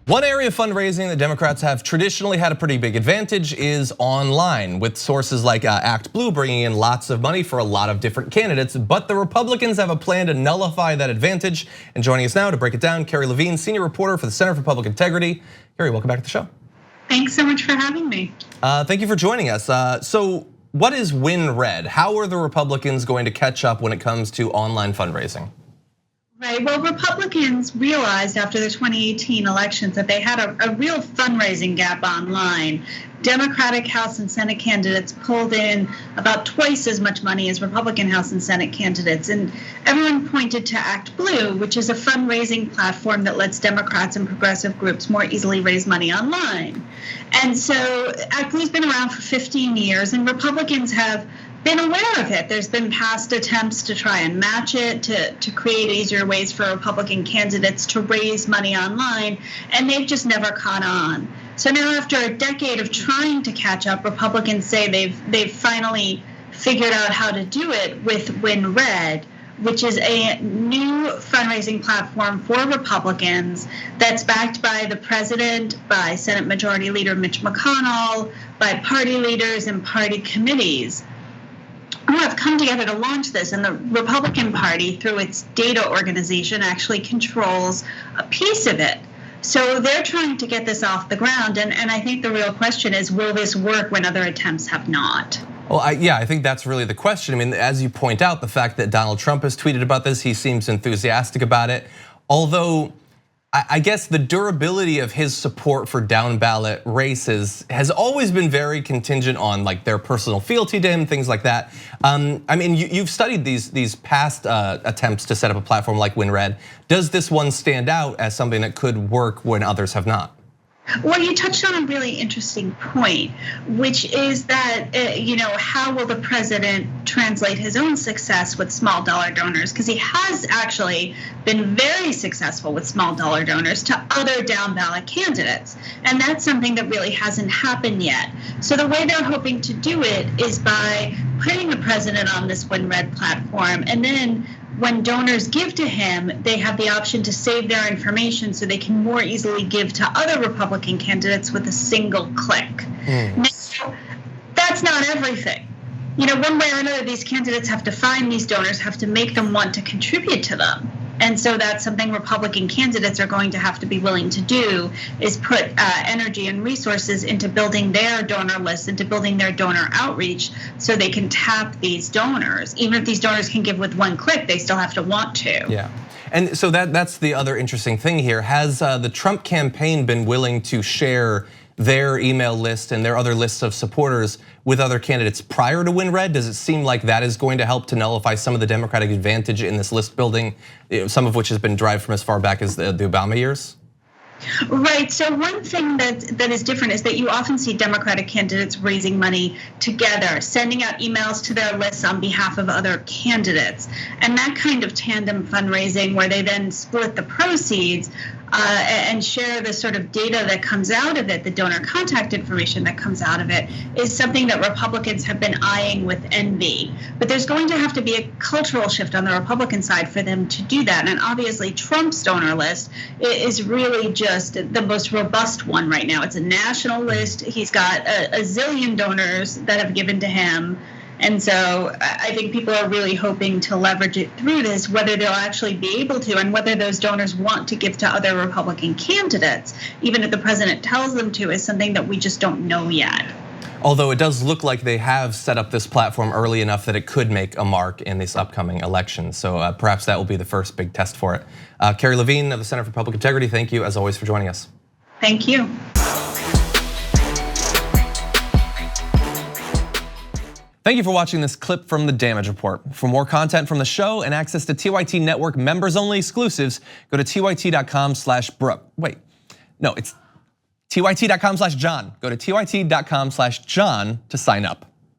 One area of fundraising that Democrats have traditionally had a pretty big advantage is online, with sources like ActBlue bringing in lots of money for a lot of different candidates. But the Republicans have a plan to nullify that advantage. And joining us now to break it down, Carrie Levine, senior reporter for the Center for Public Integrity. Carrie, welcome back to the show. Thanks so much for having me. Thank you for joining us. So what is WinRed? How are the Republicans going to catch up when it comes to online fundraising? Right, well, Republicans realized after the 2018 elections that they had a real fundraising gap online. Democratic House and Senate candidates pulled in about twice as much money as Republican House and Senate candidates. And everyone pointed to ActBlue, which is a fundraising platform that lets Democrats and progressive groups more easily raise money online. And so ActBlue's been around for 15 years, and Republicans have been aware of it. There's been past attempts to try and match it, to create easier ways for Republican candidates to raise money online, and they've just never caught on. So now, after a decade of trying to catch up, Republicans say they've finally figured out how to do it with WinRed, which is a new fundraising platform for Republicans that's backed by the president, by Senate Majority Leader Mitch McConnell, by party leaders and party committees, who have come together to launch this. And the Republican Party, through its data organization, actually controls a piece of it. So they're trying to get this off the ground. And I think the real question is, will this work when other attempts have not? Well, I think that's really the question. I mean, as you point out, the fact that Donald Trump has tweeted about this, he seems enthusiastic about it. Although, I guess the durability of his support for down ballot races has always been very contingent on like their personal fealty to him, things like that. I mean, you've studied these past attempts to set up a platform like WinRed. Does this one stand out as something that could work when others have not? Well, you touched on a really interesting point, which is that, how will the president translate his own success with small dollar donors? Because he has actually been very successful with small dollar donors to other down ballot candidates. And that's something that really hasn't happened yet. So the way they're hoping to do it is by putting the president on this WinRed platform, and then when donors give to him, they have the option to save their information so they can more easily give to other Republican candidates with a single click. Now, that's not everything. One way or another, these candidates have to find these donors, have to make them want to contribute to them. And so that's something Republican candidates are going to have to be willing to do, is put energy and resources into building their donor list, into building their donor outreach, so they can tap these donors. Even if these donors can give with one click, they still have to want to. Yeah, and so that's the other interesting thing here. Has the Trump campaign been willing to share their email list and their other lists of supporters with other candidates prior to WinRed? Does it seem like that is going to help to nullify some of the Democratic advantage in this list building, some of which has been derived from as far back as the Obama years? Right, so one thing that is different is that you often see Democratic candidates raising money together, sending out emails to their lists on behalf of other candidates. And that kind of tandem fundraising, where they then split the proceeds and share the sort of data that comes out of it, the donor contact information that comes out of it, is something that Republicans have been eyeing with envy. But there's going to have to be a cultural shift on the Republican side for them to do that. And obviously Trump's donor list is really just the most robust one right now. It's a national list. He's got a zillion donors that have given to him. And so I think people are really hoping to leverage it through this, whether they'll actually be able to, and whether those donors want to give to other Republican candidates, even if the president tells them to, is something that we just don't know yet. Although it does look like they have set up this platform early enough that it could make a mark in this upcoming election. So perhaps that will be the first big test for it. Carrie Levine of the Center for Public Integrity, thank you as always for joining us. Thank you. Thank you for watching this clip from the Damage Report. For more content from the show and access to TYT Network members-only exclusives, go to tyt.com/Brooke. Wait, no, it's tyt.com/John. Go to tyt.com/John to sign up.